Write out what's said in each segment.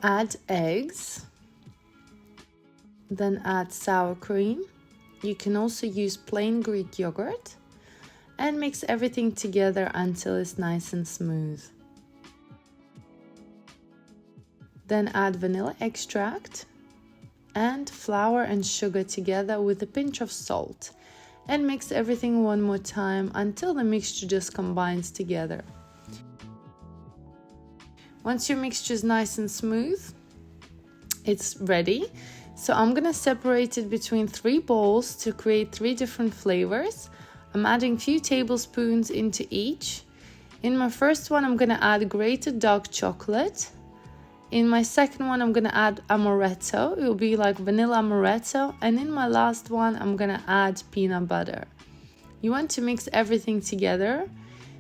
add eggs, then add sour cream. You can also use plain Greek yogurt and mix everything together until it's nice and smooth. Then add vanilla extract and flour and sugar together with a pinch of salt and mix everything one more time until the mixture just combines together. Once your mixture is nice and smooth, it's ready. So I'm gonna separate it between 3 bowls to create 3 different flavors. I'm adding a few tablespoons into each. In my first one, I'm gonna add grated dark chocolate. In my second one, I'm gonna add amaretto. It will be like vanilla amaretto. And in my last one, I'm gonna add peanut butter. You want to mix everything together.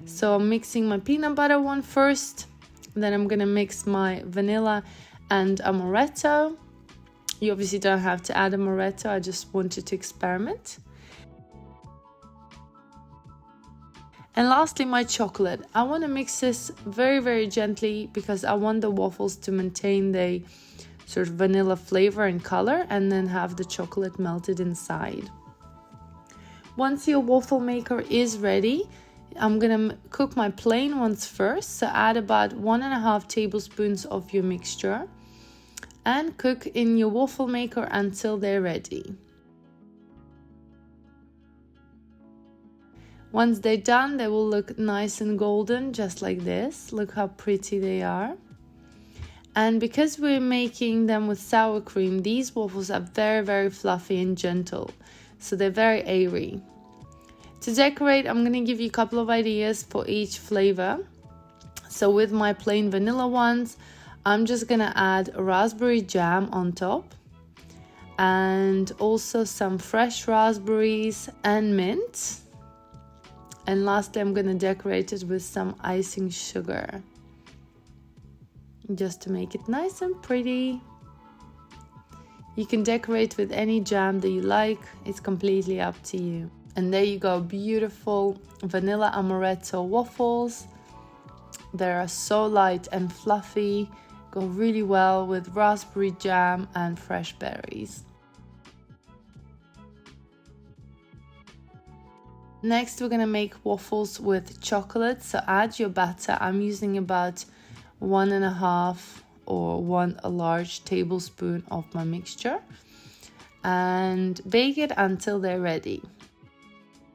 So I'm mixing my peanut butter one first. Then I'm gonna mix my vanilla and amaretto. You obviously don't have to add amaretto, I just wanted to experiment. And lastly, my chocolate. I want to mix this very gently because I want the waffles to maintain the sort of vanilla flavor and color and then have the chocolate melted inside. Once your waffle maker is ready, I'm gonna cook my plain ones first. So add about 1.5 tablespoons of your mixture and cook in your waffle maker until they're ready. Once they're done, they will look nice and golden, just like this. Look how pretty they are. And because we're making them with sour cream, these waffles are very fluffy and gentle. So they're very airy. To decorate, I'm going to give you a couple of ideas for each flavor. So with my plain vanilla ones, I'm just going to add raspberry jam on top. And also some fresh raspberries and mint. And lastly, I'm going to decorate it with some icing sugar, just to make it nice and pretty. You can decorate with any jam that you like. It's completely up to you. And there you go, beautiful vanilla amaretto waffles. They are so light and fluffy, go really well with raspberry jam and fresh berries. Next, we're gonna make waffles with chocolate. So add your batter. I'm using about 1.5 or 1 large tablespoon of my mixture, and bake it until they're ready.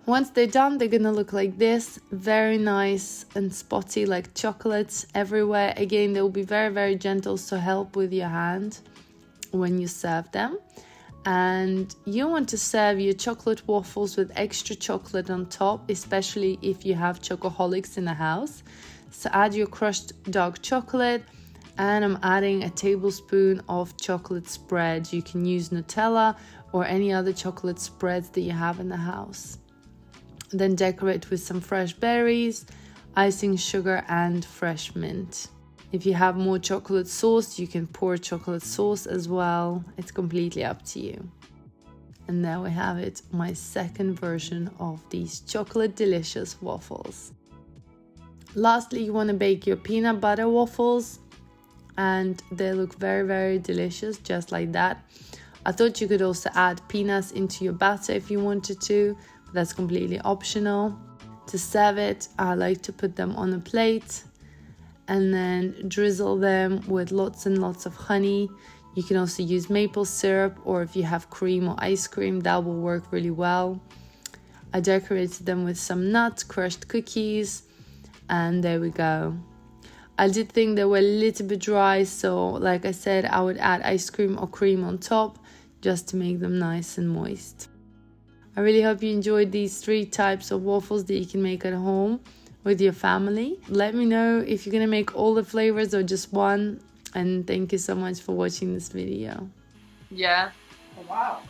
Once they're done, they're gonna look like this, very nice and spotty, like chocolates everywhere. Again, they will be very gentle, so help with your hand when you serve them. And you want to serve your chocolate waffles with extra chocolate on top, especially if you have chocoholics in the house. So add your crushed dark chocolate, and I'm adding a tablespoon of chocolate spread. You can use Nutella or any other chocolate spreads that you have in the house. Then decorate with some fresh berries, icing sugar, and fresh mint. If you have more chocolate sauce, you can pour chocolate sauce as well. It's completely up to you. And there we have it, my second version of these chocolate delicious waffles. Lastly, you want to bake your peanut butter waffles, and they look very delicious, just like that. I thought you could also add peanuts into your batter if you wanted to, but that's completely optional. To serve it, I like to put them on a plate and then drizzle them with lots and lots of honey. You can also use maple syrup, or if you have cream or ice cream, that will work really well. I decorated them with some nuts, crushed cookies, and there we go. I did think they were a little bit dry, so like I said, I would add ice cream or cream on top just to make them nice and moist. I really hope you enjoyed these 3 types of waffles that you can make at home with your family. Let me know if you're gonna make all the flavors or just one, and thank you so much for watching this video. Yeah. Oh, wow.